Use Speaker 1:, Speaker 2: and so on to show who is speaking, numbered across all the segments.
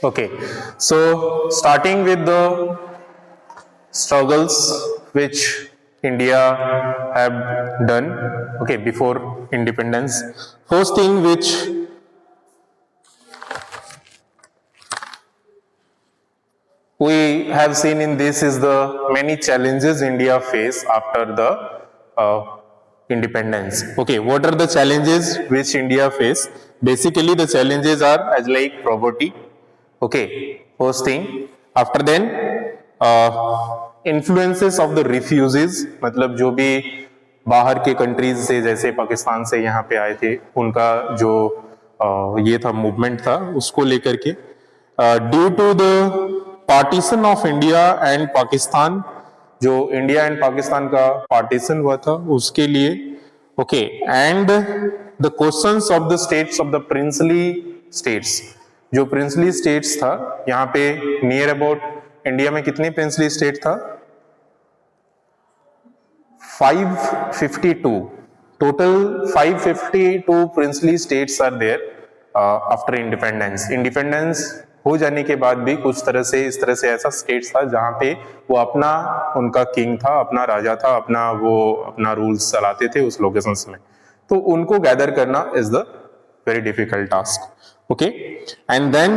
Speaker 1: Okay, so starting with the struggles which India have done, okay, before independence. First thing which we have seen in this is the many challenges India face after the independence. Okay, what are the challenges which India face? Basically, the challenges are as like poverty. Okay, first thing. After then, influences of the refugees, मतलब जो भी बाहर के countries से जैसे पाकिस्तान से यहाँ पे आए थे उनका जो ये था मूवमेंट था उसको लेकर के due to the partition of India and Pakistan, जो इंडिया एंड पाकिस्तान का पार्टीशन हुआ था उसके लिए। Okay, and the questions of the states of the princely states, जो प्रिंसली स्टेट्स था यहाँ पे नियर अबाउट इंडिया में कितनी प्रिंसली स्टेट था? 552 total 552 princely states are there after independence हो जाने के बाद भी कुछ तरह से इस तरह से ऐसा स्टेट्स था जहां पे वो अपना उनका किंग था, अपना राजा था, अपना रूल्स चलाते थे उस लोकेशंस में, तो उनको गैदर करना is the very difficult task. Okay, and then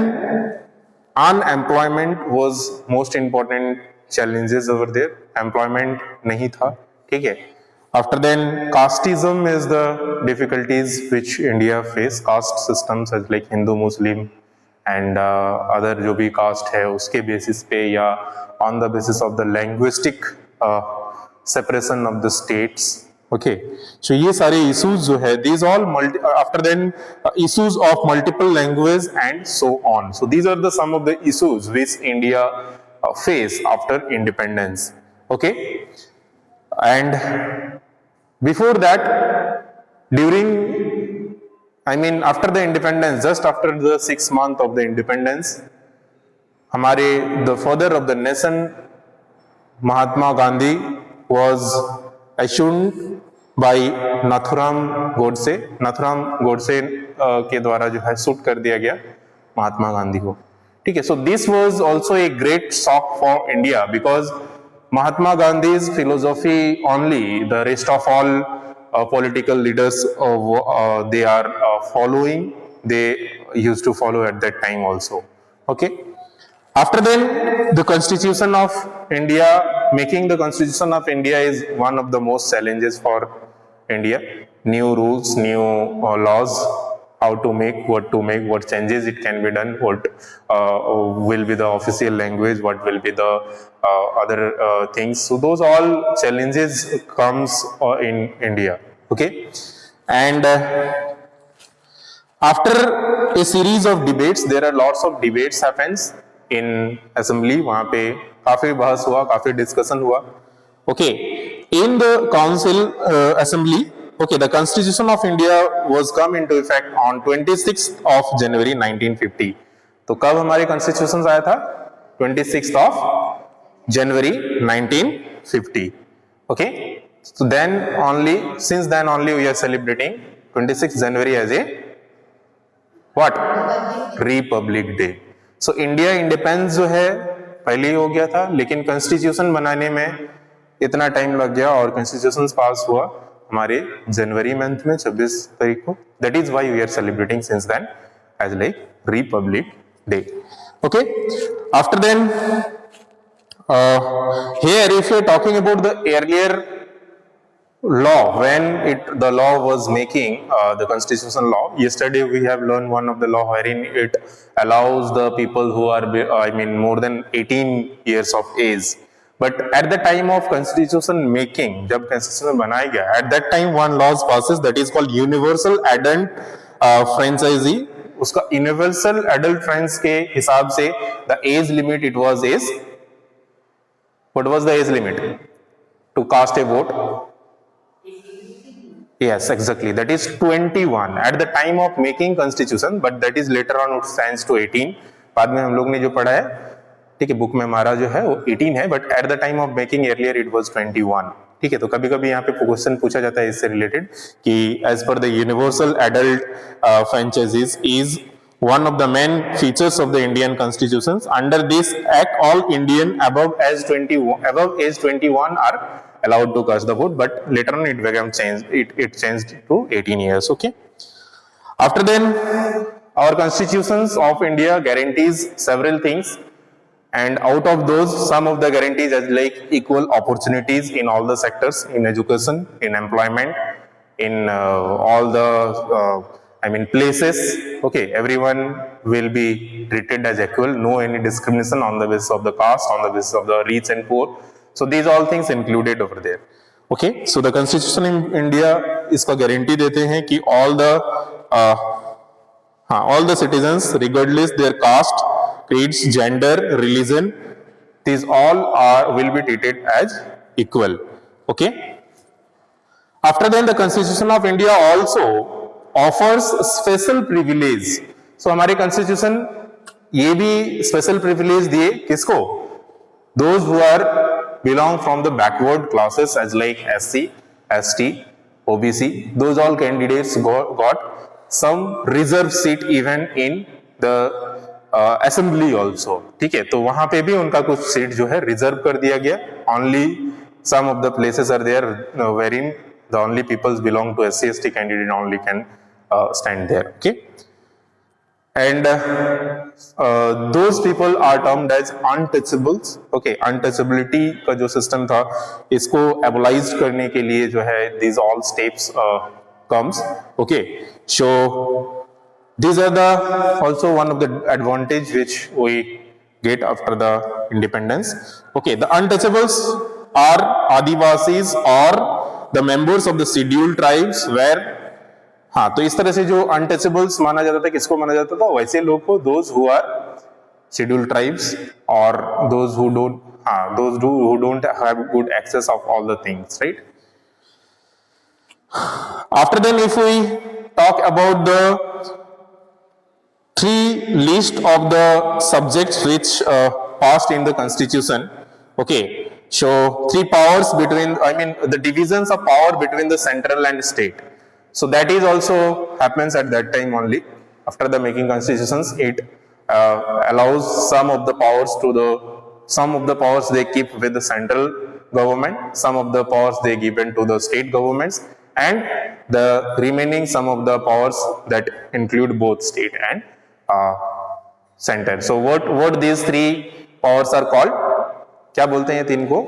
Speaker 1: unemployment was most important challenges over there, employment नहीं था, ठीक है। After then, casteism is the difficulties which India face. Caste systems as like Hindu, Muslim and other जो भी caste है उसके basis पे या on the basis of the linguistic separation of the states. Okay, so ये सारे issues जो है these all after then issues of multiple language and so on. So these are the some of the issues which India face after independence. Okay. And before that, after the independence, just after the 6 month of the independence, the father of the nation, Mahatma Gandhi, was assumed by Nathuram Godse. Nathuram Godse के द्वारा जो है shoot कर दिया गया महात्मा गांधी को, ठीक है। So this was also a great shock for India because Mahatma Gandhi's philosophy only the rest of all political leaders they are following, they used to follow at that time also. Okay, after then the constitution of India, making the constitution of India is one of the most challenges for India. New rules, new laws, how to make, what changes it can be done, what will be the official language, what will be the other things. So those all challenges comes in India. Okay, and after a series of debates, there are lots of debates happens in assembly. वहाँ पे काफी बहस हुआ, काफी discussion हुआ. Okay, in the council assembly. Okay, the Constitution of India was come into effect on 26th of January 1950. तो कब हमारे Constitution आया था? 26th of January 1950. Okay, so then only, since then only we are celebrating 26th January as a what? Republic Day. So India independence जो है पहले ही हो गया था, लेकिन Constitution बनाने में इतना टाइम लग गया और Constitution पास हुआ हमारे जनवरी मंथ में 26 तारीख को. That is why we are celebrating since then as like Republic Day. Okay, after then here if you are talking about the earlier law, when the law was making the constitutional law, yesterday we have learned one of the law wherein it allows the people who are more than 18 years of age. But at the time of constitution making, जब constitution बनाया गया, at that time one laws passes that is called universal adult franchisee. उसका universal adult franchise के हिसाब से the age limit it was is, what was the age limit to cast a vote? Yes, exactly, that is 21 at the time of making constitution, but that is later on it stands to 18. बाद में हम लोग ने जो पढ़ा है, ठीक है, बुक में हमारा जो है वो 18 है, but at the time of making earlier it was 21. ठीक है, तो कभी कभी यहाँ पे क्वेश्चन पूछा जाता है इससे रिलेटेड कि एज पर the universal adult franchises is one of the main features of the Indian constitutions. Under this act, all Indian above age 21 are allowed to cast the vote, but later on it became changed. It changed to 18 years. Okay. After then, our constitutions of India guarantees several things, and out of those, some of the guarantees as like equal opportunities in all the sectors, in education, in employment, in all the places. Okay, everyone will be treated as equal, no any discrimination on the basis of the caste, on the basis of the rich and poor. So these all things included over there. Okay, so the constitution in India इसका guarantee देते हैं कि all the citizens, regardless their caste, creeds, gender, religion, these all will be treated as equal. Okay. After then, the Constitution of India also offers special privilege. So हमारे Constitution ये भी special privilege दिए किसको? Those who are belong from the backward classes as like SC, ST, OBC. Those all candidates got some reserve seat even in the assembly also. ठीक है, तो वहां पे भी उनका कुछ सीट जो है रिजर्व कर दिया गया. Only some of the places are there wherein the only peoples belong to SC, ST candidate only can stand there. Okay, and those people are termed as untouchables. Okay, untouchability का जो system था इसको abolish करने के लिए जो है these all steps comes. Okay, so these are the also one of the advantage which we get after the independence. Okay, the untouchables are Adivasis or the members of the scheduled tribes where हाँ, तो इस तरह से जो untouchables माना जाता था, किसको माना जाता था? वैसे लोग को, those who are scheduled tribes or those who don't have good access of all the things, right? After then, if we talk about the three list of the subjects which passed in the constitution. Okay, so three powers between, the divisions of power between the central and state. So that is also happens at that time only. After the making constitutions, it allows some of the powers they keep with the central government, some of the powers they given to the state governments, and the remaining some of the powers that include both state and center. So what these three powers are called? क्या बोलते हैं तीन को?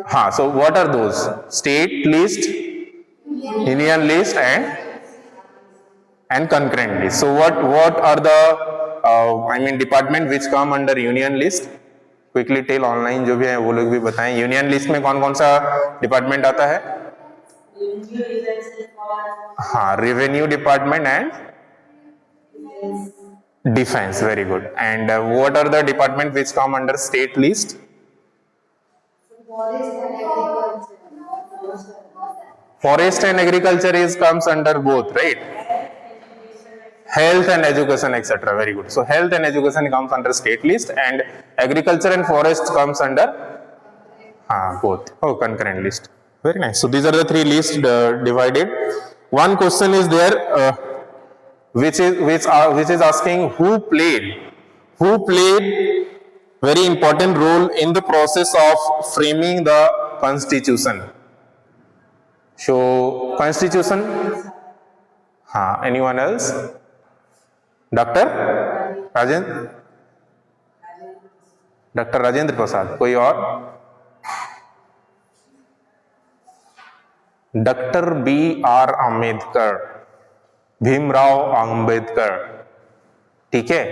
Speaker 1: हाँ, so what are those? State list, union list, and concurrent list. So what are the department which come under union list? Quickly tell, online जो भी है वो लोग भी बताएं. Union list में कौन कौन सा डिपार्टमेंट आता है? हाँ, revenue department and defense. Very good. And what are the department which come under state list? Forest and agriculture comes under both, right? Health and education, etc. Very good. So health and education comes under state list, and agriculture and forest comes under both. Oh, concurrent list. Very nice. So these are the three lists divided. One question is there. Which is asking who played very important role in the process of framing the constitution. So constitution, anyone else? Dr. Rajendra Prasad. कोई और? Dr. B.R. Ambedkar, Bhimrao Ambedkar. ठीक है,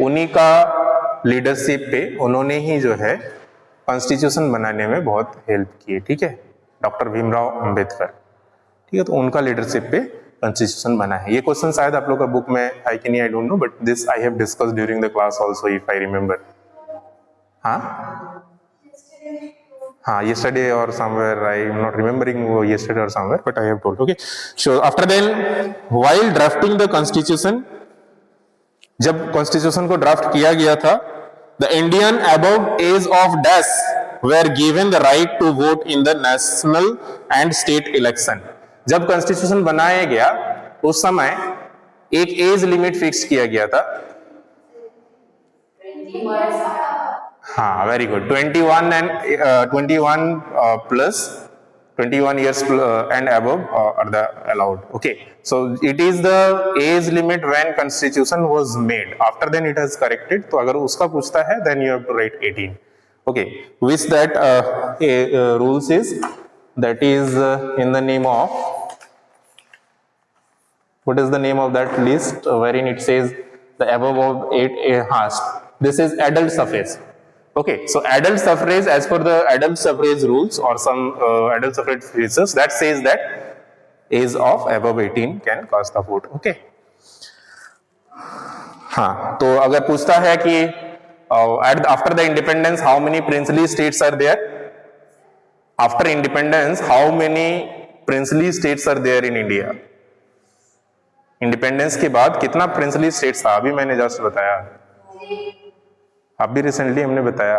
Speaker 1: उन्हीं का leadership पे उन्होंने ही जो है कॉन्स्टिट्यूशन बनाने में बहुत हेल्प की है. ठीक है, डॉक्टर भीमराव अंबेडकर. ठीक है, तो उनका लीडरशिप पे कॉन्स्टिट्यूशन बना है. ये क्वेश्चन शायद आप लोग का बुक में है कि नहीं, I don't know, but this I have discussed during the class also if I remember. yesterday or somewhere, I am not remembering yesterday or somewhere, but I have told. Okay, so after then, while drafting the constitution, जब constitution को draft किया गया था, the Indian above age of dash were given the right to vote in the national and state election. जब constitution बनाया गया उस समय एक एज लिमिट फिक्स किया गया था। हाँ, very good, 21 and 21 plus 21 years and above are the allowed. Okay, so it is the age limit when constitution was made. After then it has corrected. तो अगर उसका पूछता है then you have to write 18. Okay, which that rules is that is in the name of, what is the name of that list wherein it says the above of 8 this is adult suffrage. Okay, so adult suffrage, as per the adult suffrage rules or some adult suffrage features, that says that age of above 18 can cast the vote. Okay, हाँ, तो अगर पूछता है कि after the independence how many princely states are there, after independence how many princely states are there in India, independence के बाद कितना princely states था, अभी मैंने जस्ट बताया, अभी रिसेंटली हमने बताया।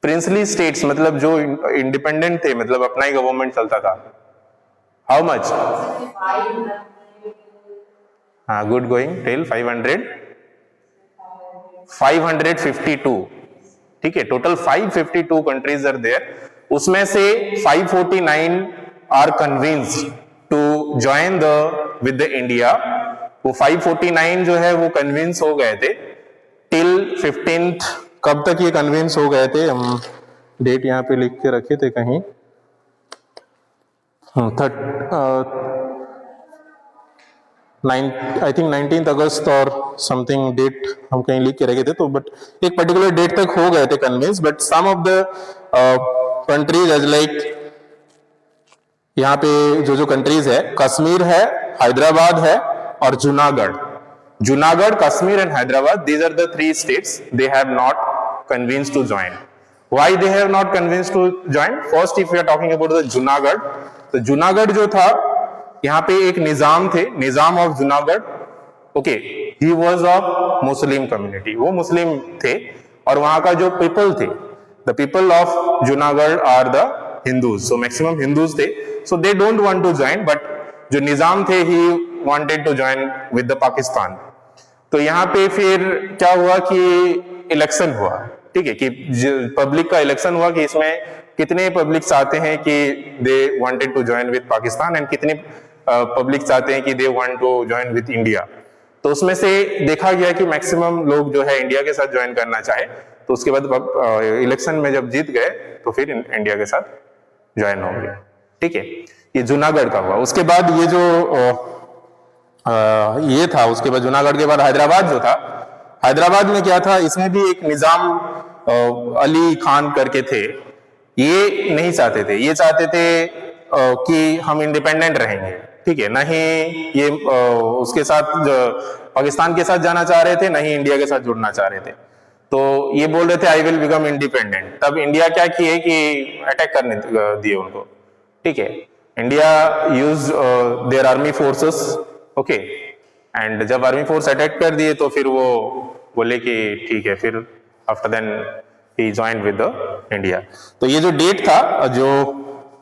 Speaker 1: प्रिंसली स्टेट्स मतलब जो इंडिपेंडेंट थे, मतलब अपना ही गवर्नमेंट चलता था, हाउ मच? हाँ, गुड गोइंग, टेल 552, ठीक है, टोटल 552 कंट्रीज आर देयर, उसमें से 549 are convinced to join the with the India. वो 549 जो है वो कन्विंस हो गए थे टिल 15th, कब तक ये कन्विंस हो गए थे, हम डेट यहाँ पे लिख के रखे थे कहीं, आई थिंक 19th अगस्त और समथिंग डेट हम कहीं लिख के रखे थे, तो बट एक पर्टिकुलर डेट तक हो गए थे convince. But some of the countries as like, यहाँ पे जो कंट्रीज है, कश्मीर है, हैदराबाद है और Junagadh, Kashmir and Hyderabad, these are the 3 states, they have not convinced to join. Why they have not convinced to join? First, if we are talking about the Junagadh, तो Junagadh जो था, यहाँ पे एक निजाम थे, Nizam of Junagadh, okay, he was of Muslim community, वो Muslim थे, और वहां का जो पीपल थे, the people of Junagadh are the Hindus, so maximum Hindus थे, so they don't want to join, but जो निजाम थे he wanted to join with the Pakistan. तो यहाँ पे फिर क्या हुआ कि इलेक्शन हुआ, ठीक है, कि पब्लिक का इलेक्शन हुआ कि इसमें कितने पब्लिक चाहते हैं कि they wanted to join with Pakistan and कितने पब्लिक चाहते हैं कि they want to join with India. तो उसमें से देखा गया कि मैक्सिमम लोग जो है इंडिया के साथ ज्वाइन करना चाहे, तो उसके बाद इलेक्शन में जब जीत गए तो फिर इंडिया के साथ ज्वाइन होंगे, ठीक है, ये जूनागढ़ का हुआ। उसके बाद ये जो ये था, उसके बाद जूनागढ़ के बाद हैदराबाद जो था, हैदराबाद में क्या था, इसमें भी एक निजाम अली खान करके थे, ये नहीं चाहते थे, ये चाहते थे कि हम इंडिपेंडेंट रहेंगे, ठीक है, नहीं ये उसके साथ पाकिस्तान के साथ जाना चाह रहे थे, नहीं इंडिया के साथ जुड़ना चाह रहे थे। तो ये बोल रहे थे आई विल बिकम इंडिपेंडेंट। तब इंडिया क्या किए कि अटैक करने दिए उनको, ठीक है, India use their army forces, okay, and जब आर्मी फोर्स अटैक कर दिए तो फिर वो बोले कि ठीक है, फिर after then he joined with the India. तो ये जो डेट था, जो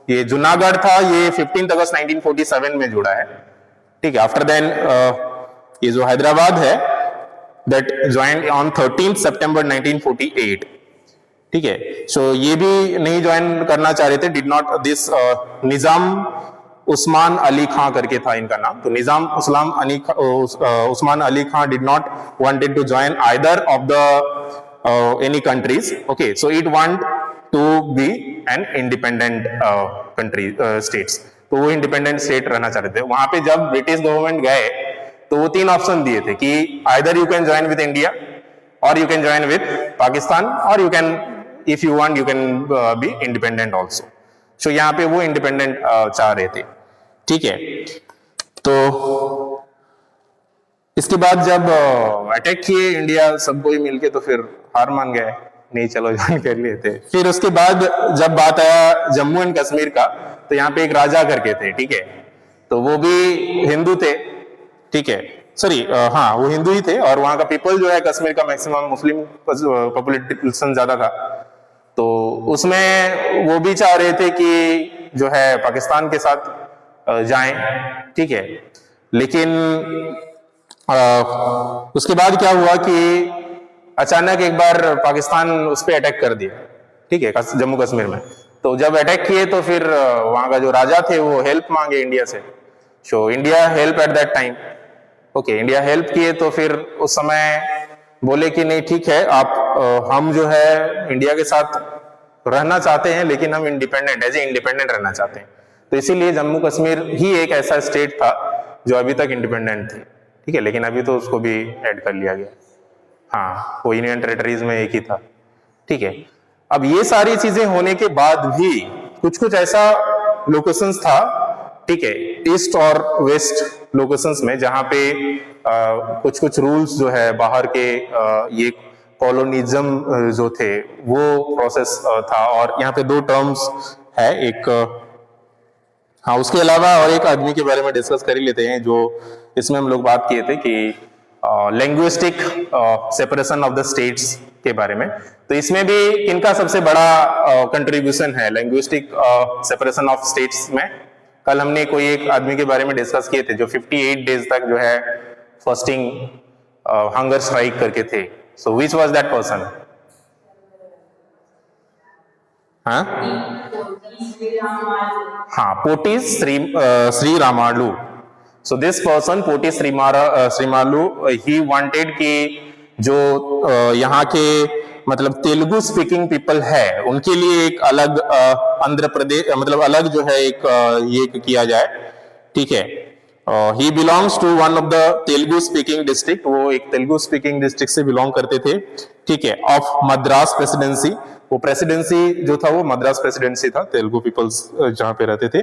Speaker 1: ये जूनागढ़ था, ये 15 अगस्त 1947 में जुड़ा है, ठीक है। आफ्टर देन ये जो हैदराबाद है, दैट ज्वाइन ऑन 13 सितंबर 1948, ठीक है। सो ये भी नहीं ज्वाइन करना चाह रहे थे, did not this Nizam Osman Ali Khan करके था इनका नाम। तो Nizam Osman Ali Khan did not wanted to join either of the any countries, okay, so it want to be an independent country states. तो वो इंडिपेंडेंट स्टेट रहना चाह रहे थे। वहां पे जब ब्रिटिश गवर्नमेंट गए तो वो 3 ऑप्शन दिए थे कि either you can join with India और you can join with Pakistan और you can, if you want, you can be independent also. So यहाँ पे वो इंडिपेंडेंट चाह रहे थे, ठीक है। तो इसके बाद जब अटैक किए इंडिया सबको ही मिलके, तो फिर हार मान गए, नहीं चलो ज्वाइन कर लिए थे। फिर उसके बाद जब बात आया जम्मू एंड कश्मीर का, तो यहाँ पे एक राजा करके थे, ठीक है, तो वो भी हिंदू थे, ठीक है, सॉरी हाँ वो हिंदू ही थे, और वहां का पीपल जो है कश्मीर का मैक्सिमम मुस्लिम पॉपुलेशन ज्यादा था। तो उसमें वो भी चाह रहे थे कि जो है पाकिस्तान के साथ जाएं, ठीक है, लेकिन उसके बाद क्या हुआ कि अचानक एक बार पाकिस्तान उस पर अटैक कर दिया, ठीक है, जम्मू कश्मीर में। तो जब अटैक किए तो फिर वहां का जो राजा थे वो हेल्प मांगे इंडिया से। So India help at that time, okay, India help किए। तो फिर उस समय बोले कि नहीं ठीक है, आप हम जो है इंडिया के साथ रहना चाहते हैं, लेकिन हम इंडिपेंडेंट, एज ए इंडिपेंडेंट रहना चाहते हैं। तो इसीलिए जम्मू कश्मीर ही एक ऐसा स्टेट था जो अभी तक इंडिपेंडेंट थे, ठीक है, लेकिन अभी तो उसको भी ऐड कर लिया गया। हाँ, वो यूनियन टेरिटरीज में एक ही था, ठीक है। अब ये सारी चीजें होने के बाद भी कुछ कुछ ऐसा लोकेशंस था, ठीक है, ईस्ट और वेस्ट लोकेशंस में, जहां पे कुछ कुछ रूल्स जो है बाहर के ये कॉलोनिज्म जो थे वो प्रोसेस था। और यहाँ पे दो टर्म्स है, एक हाँ, उसके अलावा और एक आदमी के बारे में डिस्कस कर ही लेते हैं, जो इसमें हम लोग बात किए थे कि linguistic separation of the states के बारे में। तो इसमें भी इनका सबसे बड़ा कंट्रीब्यूशन है लैंग्विस्टिक सेपरेशन ऑफ स्टेट्स में। कल हमने कोई एक आदमी के बारे में डिस्कस किए थे जो 58 डेज तक जो है फास्टिंग हंगर स्ट्राइक करके थे। So which was that person? हाँ, Potti Sri Ramulu. So this person Potti Sriramulu, he wanted कि जो यहाँ के मतलब तेलुगु स्पीकिंग पीपल है उनके लिए एक अलग आंध्र प्रदेश मतलब अलग जो है एक ये किया जाए, ठीक है। He belongs to one of the Telugu speaking district, वो एक तेलुगु स्पीकिंग डिस्ट्रिक्ट से बिलोंग करते थे, ठीक है, ऑफ मद्रास प्रेसिडेंसी। वो प्रेसिडेंसी जो था वो मद्रास प्रेसिडेंसी था, तेलुगु पीपल्स जहां पे रहते थे।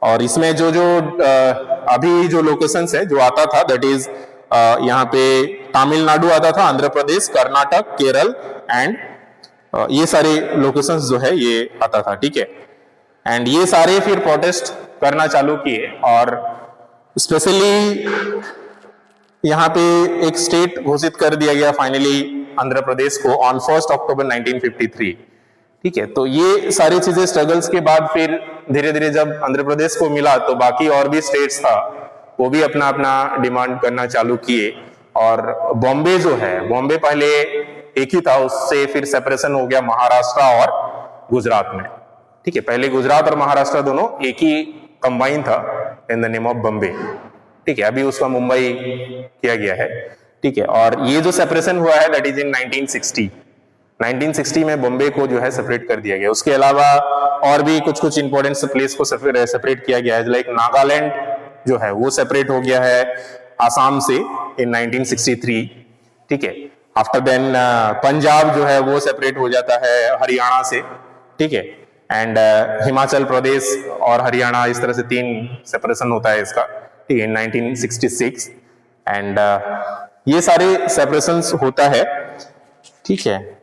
Speaker 1: और इसमें जो जो अभी जो लोकेशंस है जो आता था, दैट इज यहाँ पे तमिलनाडु आता था, आंध्र प्रदेश, कर्नाटक, केरल एंड ये सारे लोकेशंस जो है ये आता था, ठीक है। एंड ये सारे फिर प्रोटेस्ट करना चालू किए और स्पेशली यहाँ पे एक स्टेट घोषित कर दिया गया फाइनली आंध्र प्रदेश को ऑन 1 अक्टूबर 1953, ठीक है। तो ये सारी चीजें स्ट्रगल्स के बाद फिर धीरे धीरे जब आंध्र प्रदेश को मिला तो बाकी और भी स्टेट्स था वो भी अपना अपना डिमांड करना चालू किए। और बॉम्बे जो है, बॉम्बे पहले एक ही था, उससे फिर सेपरेशन हो गया महाराष्ट्र और गुजरात में, ठीक है। पहले गुजरात और महाराष्ट्र दोनों एक ही कंबाइन था in the name of Bombay, ठीक है। अभी उसका मुंबई किया गया है, ठीक है। और ये जो सेपरेशन हुआ है दैट इज इन 1960 में बॉम्बे को जो है सेपरेट कर दिया गया। उसके अलावा और भी कुछ कुछ इंपॉर्टेंट प्लेस को सेपरेट किया गया है, लाइक नागालैंड जो है वो सेपरेट हो गया है आसाम से इन 1963, ठीक है। आफ्टर देन पंजाब जो है वो सेपरेट हो जाता है हरियाणा से, ठीक है। एंड हिमाचल प्रदेश और हरियाणा, इस तरह से 3 सेपरेशन होता है इसका, ठीक है, इन 1966। एंड ये सारे सेपरेशंस होता है, ठीक है।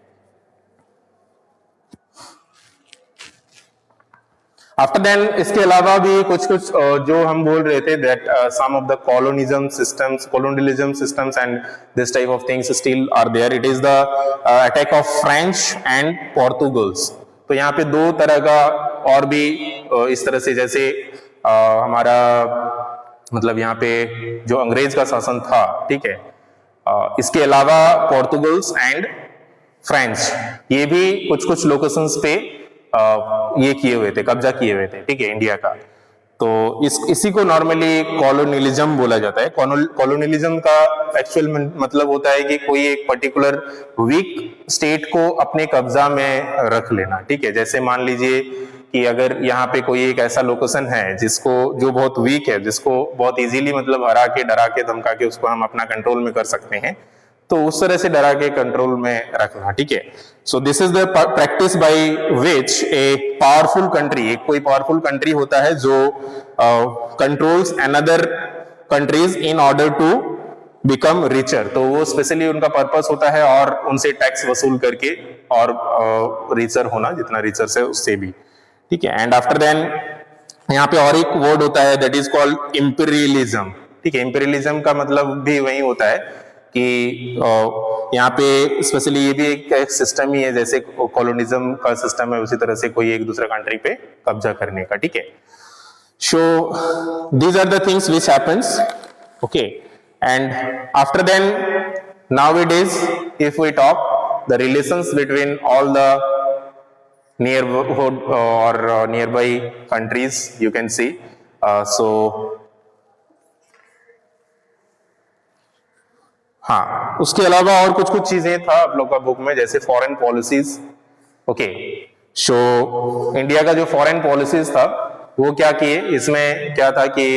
Speaker 1: आफ्टर देन इसके अलावा भी कुछ कुछ जो हम बोल रहे थे that some of the colonialism systems and this type of things still are there. It is the attack of French and Portugals. तो यहाँ पे 2 तरह का और भी इस तरह से, जैसे हमारा मतलब यहाँ पे जो अंग्रेज का शासन था, ठीक है, इसके अलावा पोर्तुगल्स एंड फ्रेंच ये भी कुछ कुछ लोकेशंस पे ये किए हुए थे, कब्जा किए हुए थे, ठीक है, इंडिया का। तो इसी को नॉर्मली कॉलोनियलिज्म बोला जाता है। कॉलोनियलिज्म का एक्चुअल मतलब होता है कि कोई एक पर्टिकुलर वीक स्टेट को अपने कब्जा में रख लेना, ठीक है। जैसे मान लीजिए कि अगर यहाँ पे कोई एक ऐसा लोकेशन है जिसको जो बहुत वीक है, जिसको बहुत इजीली मतलब हरा के डरा के धमका के उसको हम अपना कंट्रोल में कर सकते हैं, तो उस तरह से डरा के कंट्रोल में रखना, ठीक है। So this is the practice by which a powerful country, एक कोई पावरफुल कंट्री होता है जो controls another countries in order to become richer. तो वो स्पेशली उनका पर्पस होता है और उनसे टैक्स वसूल करके और रिचर होना, जितना रिचर से उससे भी, ठीक है। एंड आफ्टर देन यहाँ पे और एक वर्ड होता है दैट इज कॉल्ड इंपीरियलिज्म, ठीक है। इंपीरियलिज्म का मतलब भी वही होता है कि यहाँ पे स्पेशली ये भी एक सिस्टम ही है, जैसे कॉलोनिज्म का सिस्टम है, उसी तरह से कोई एक दूसरे कंट्री पे कब्जा करने का, ठीक है। So these are the things which happens, okay. And after then, nowadays, if we talk the relations between all the neighborhood or nearby countries, you can see. So हाँ, उसके अलावा और कुछ कुछ चीजें था आप लोग का बुक में, जैसे foreign policies. Okay, so India का जो फॉरेन पॉलिसीज था वो क्या किए, इसमें क्या था कि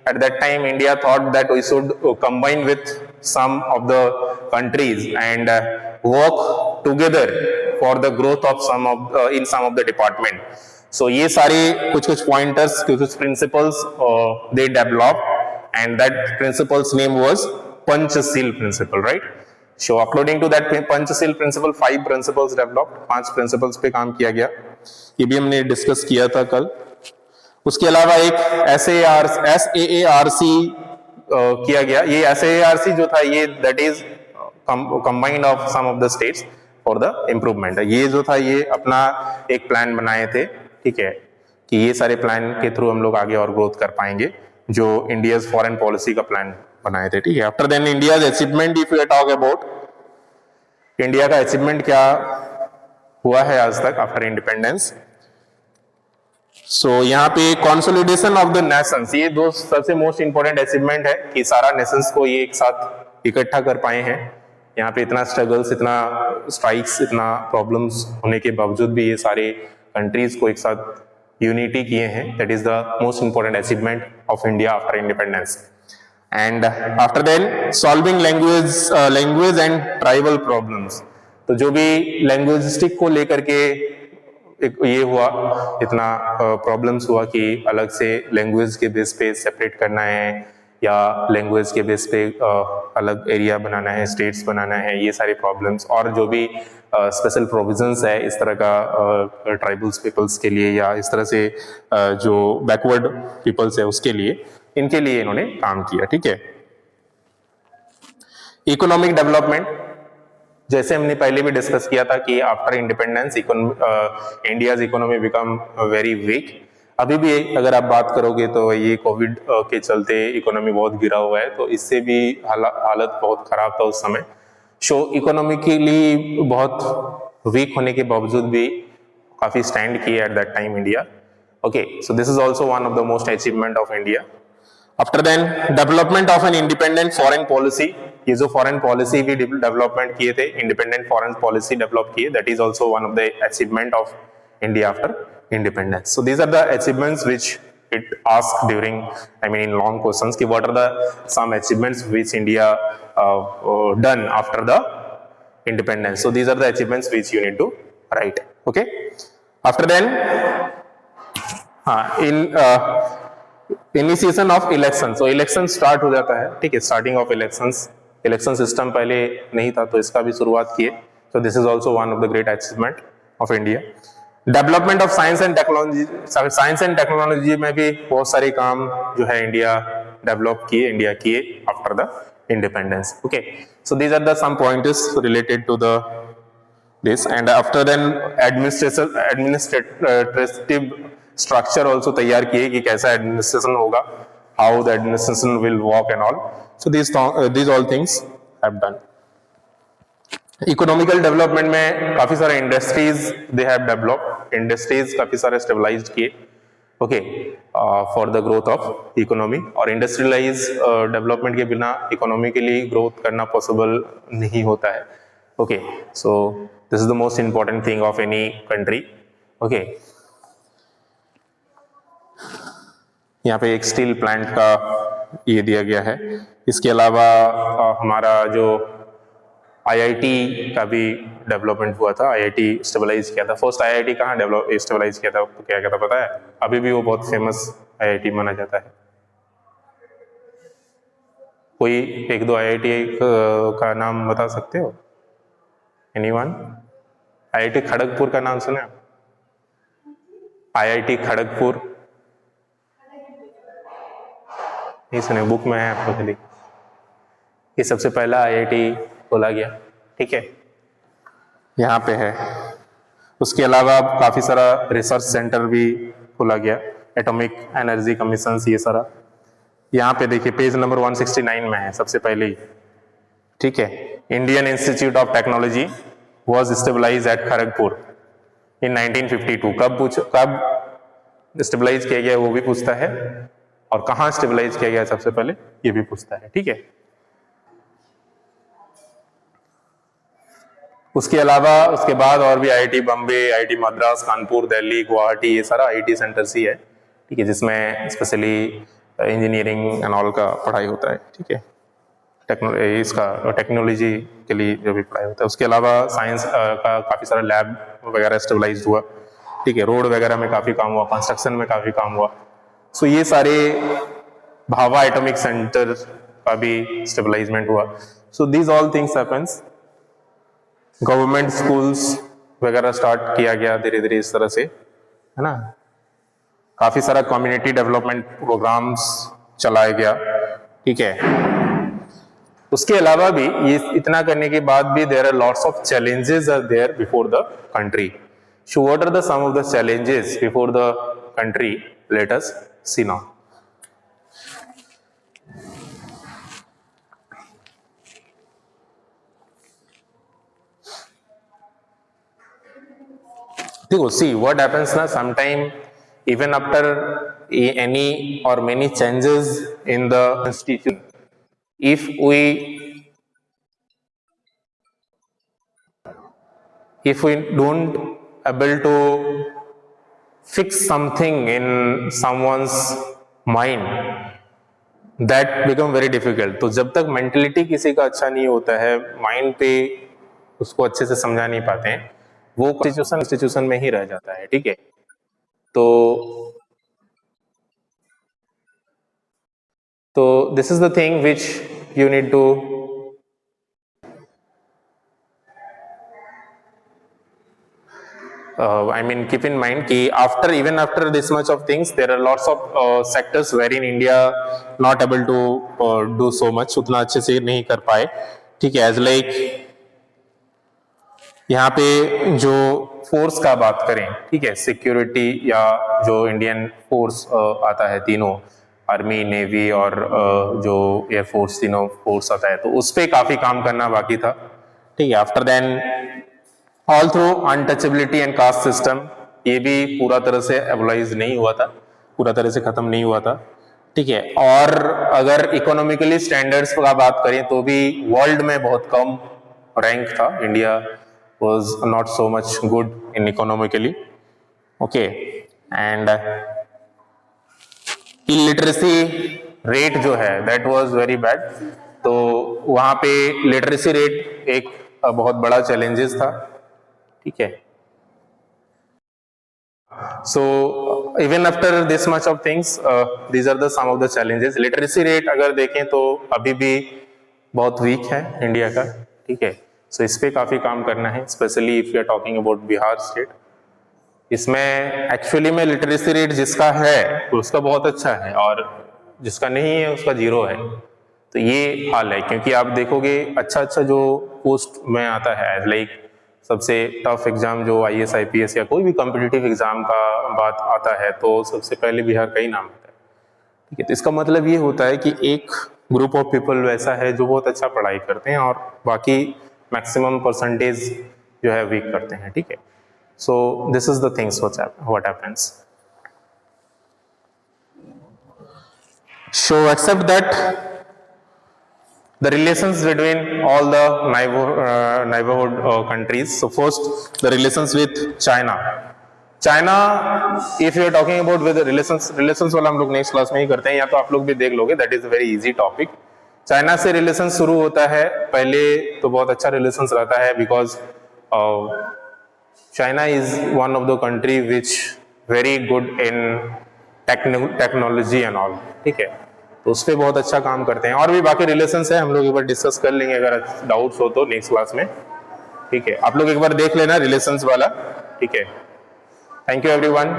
Speaker 1: at that time India thought that we should combine with some of the countries and work together for the growth of some of in some of the department. So ये सारे कुछ कुछ पॉइंटर्स, कुछ कुछ principles they develop and that principles name was Panchashil principle, right? So according to that Panchashil principle, 5 principles developed, 5 principles पे काम किया गया. ये भी हमने डिस्कस किया था कल. उसके अलावा एक SAARC किया गया. ये SAARC जो था ये that is combined of some of the states for the improvement. ये जो था ये अपना एक प्लान बनाए थे, ठीक है, कि ये सारे प्लान के थ्रू हम लोग आगे और ग्रोथ कर पाएंगे, जो इंडियाज फॉरेन पॉलिसी का प्लान बनाए थे, ठीक है. After then India's achievement, if you talk about India का अचीवमेंट क्या हुआ है आज तक आफ्टर इंडिपेंडेंस. सो यहाँ पे कंसोलिडेशन ऑफ द नेशंस, ये दो सबसे मोस्ट इंपोर्टेंट अचीवमेंट है कि सारा नेशंस को ये एक साथ इकट्ठा कर पाए हैं. यहाँ पे इतना स्ट्रगल्स, इतना स्ट्राइक्स, इतना प्रॉब्लम्स होने के बावजूद भी ये सारे कंट्रीज को एक साथ यूनिटी किए हैं. That is the most important achievement of India after independence. And after then solving language and tribal problems. तो जो भी लैंग्वेजिस्टिक को लेकर के ये हुआ, इतना प्रॉब्लम्स हुआ कि अलग से लैंग्वेज के बेस पे सेपरेट करना है या लैंग्वेज के बेस पे अलग एरिया बनाना है, स्टेट्स बनाना है, ये सारे प्रॉब्लम्स और जो भी स्पेशल प्रोविजंस है इस तरह का ट्राइबल्स पीपल्स के लिए या इस तरह से जो बैकवर्ड पीपल्स है उसके लिए, इनके लिए इन्होंने काम किया, ठीक है. इकोनॉमिक डेवलपमेंट, जैसे हमने पहले भी डिस्कस किया था कि after independence India's economy become very weak. अभी भी अगर आप बात करोगे तो ये कोविड के चलते इकोनॉमी बहुत गिरा हुआ है, तो इससे भी हालत बहुत खराब था उस समय. सो इकोनॉमिकली बहुत वीक होने के बावजूद भी काफी स्टैंड किए at that time India. Okay, so this is also one of the most achievement of India. After then development of an independent foreign policy, ये जो फॉरेन पॉलिसी भी डेवलपमेंट किए थे, इंडिपेंडेंट फॉरेन पॉलिसी डेवलप किए, that is also one of the achievement of India after independence. So these are the achievements which it asked during, I mean in long questions, ki what are the some achievements which India done after the independence. So these are the achievements which you need to write. Okay. After then, in initiation of election. So election start हो जाता है, ठीक है. Starting of elections, election system पहले नहीं था तो इसका भी शुरुआत किए. So this is also one of the great achievement of India. Development of science and technology में भी बहुत सारे काम जो है इंडिया डेवलप किए, इंडिया किए after the independence. Okay, so these are the some points related to the this. And after then administrative structure also तैयार किए कि कैसा एडमिनिस्ट्रेशन होगा, how the administration will work and all. So these all things have done. Economical development में काफी सारे industries they have developed, industries काफी सारे स्टेबलाइज्ड किए, okay, for the growth of economy. और इंडस्ट्रियलाइज डेवलपमेंट के बिना इकोनॉमिकली ग्रोथ करना पॉसिबल नहीं होता है. Okay, so this is the most important thing of any country. Okay, यहाँ पे एक स्टील प्लांट का ये दिया गया है. इसके अलावा हमारा जो IIT का भी डेवलपमेंट हुआ था, IIT स्टेबलाइज किया था. फर्स्ट IIT कहाँ स्टेबलाइज किया था, क्या क्या था पता है? अभी भी वो बहुत फेमस IIT माना जाता है. कोई एक दो IIT का नाम बता सकते हो? एनीवन? IIT खड़गपुर का नाम सुना? IIT खड़गपुर नहीं सुने? बुक में है आपको खाली. ये सबसे पहला IIT खोला गया, ठीक है, यहाँ पे है. उसके अलावा काफी सारा रिसर्च सेंटर भी खोला गया, एटॉमिक एनर्जी कमीशन, ये सारा यहाँ पे देखिए पेज नंबर 169 में है सबसे पहले ही, ठीक है। Indian Institute of Technology was stabilize at Kharagpur in 1952। कब स्टेबलाइज किया गया वो भी पूछता है, और कहाँ स्टेबलाइज किया गया सबसे पहले ये भी पूछता है, ठीक है। उसके अलावा उसके बाद और भी आईआईटी बम्बे, आईआईटी मद्रास, कानपुर, दिल्ली, गुवाहाटी, ये सारा आईआईटी सेंटर्स ही है, ठीक है, जिसमें स्पेशली इंजीनियरिंग एंड ऑल का पढ़ाई होता है, ठीक है। टेक्नोलॉजी के लिए जो भी पढ़ाई होता है। उसके अलावा साइंस का काफ़ी सारा लैब वगैरह स्टेबलाइज हुआ, ठीक है। रोड वगैरह में काफ़ी काम हुआ, कंस्ट्रक्शन में काफ़ी काम हुआ। सो ये सारे भाभा एटॉमिक सेंटर का भी स्टेबलाइजमेंट हुआ। सो these all things happens. Government schools वगैरह स्टार्ट किया गया धीरे धीरे इस तरह से, है ना। काफ़ी सारा कम्युनिटी डेवलपमेंट प्रोग्राम्स चलाया गया, ठीक है। उसके अलावा भी ये इतना करने के बाद भी there are lots of challenges are there before the country. So what are the some of the challenges before the country? Let us see now. देखो, सी व्हाट हैपेंस ना, sometime even after any or many changes in the institution, if we don't able to fix something in someone's mind, that become very difficult। तो जब तक mentality किसी का अच्छा नहीं होता है, माइंड पे उसको अच्छे से समझा नहीं पाते हैं, वो इंस्टीट्यूशन में ही रह जाता है, ठीक है। तो this is the thing which you need to keep in mind कि even after this much of things, there are lots of sectors wherein India not able to do so much, उतना अच्छे से नहीं कर पाए, ठीक है। As like यहाँ पे जो फोर्स का बात करें, ठीक है, सिक्योरिटी या जो इंडियन फोर्स आता है, तीनों आर्मी, नेवी और जो एयरफोर्स, तीनों फोर्स आता है, तो उस पर काफी काम करना बाकी था, ठीक है। After then all through untouchability and caste system, ये भी पूरा तरह से एबोलाइज नहीं हुआ था, पूरा तरह से खत्म नहीं हुआ था, ठीक है। और अगर इकोनॉमिकली स्टैंडर्ड्स का बात करें तो भी वर्ल्ड में बहुत कम रैंक था। India was not so much good in economically, okay, and illiteracy rate जो है that was very bad। तो वहाँ पे लिटरेसी रेट एक बहुत बड़ा चैलेंजेस था, ठीक है। So even after this much of things, these are the some of the challenges। Literacy rate अगर देखें तो अभी भी बहुत वीक है इंडिया का, ठीक है। सो इस पे काफी काम करना है, specially if you are talking about Bihar state. इसमें एक्चुअली में लिटरेसी रेट जिसका है तो उसका बहुत अच्छा है, और जिसका नहीं है उसका जीरो है। तो ये हाल है, क्योंकि आप देखोगे अच्छा जो पोस्ट में आता है, लाइक सबसे टफ एग्जाम जो IAS IPS या कोई भी कॉम्पिटिटिव एग्जाम का बात आता है, तो सबसे पहले बिहार का ही नाम आता है, ठीक है। तो इसका मतलब ये होता है कि एक ग्रुप ऑफ पीपल वैसा है जो बहुत अच्छा पढ़ाई करते हैं और बाकी मैक्सिमम परसेंटेज जो है वीक करते हैं, ठीक है। So this is the things what happens. So except that the relations between all the neighborhood countries। So first, the relations with China। if you are talking about with the relations वाला हम लोग next class में ही करते हैं, या तो आप लोग भी देख लोगे, that is a very easy topic। China से रिलेशन शुरू होता है, पहले तो बहुत अच्छा रिलेशन रहता है, because China is one of the country which very good in technology and all, ठीक है। तो उस पर बहुत अच्छा काम करते हैं, और भी बाकी रिलेशंस है, हम लोग एक बार डिस्कस कर लेंगे अगर डाउट्स हो तो नेक्स्ट क्लास में, ठीक है। आप लोग एक बार देख लेना रिलेशंस वाला, ठीक है। Thank you everyone.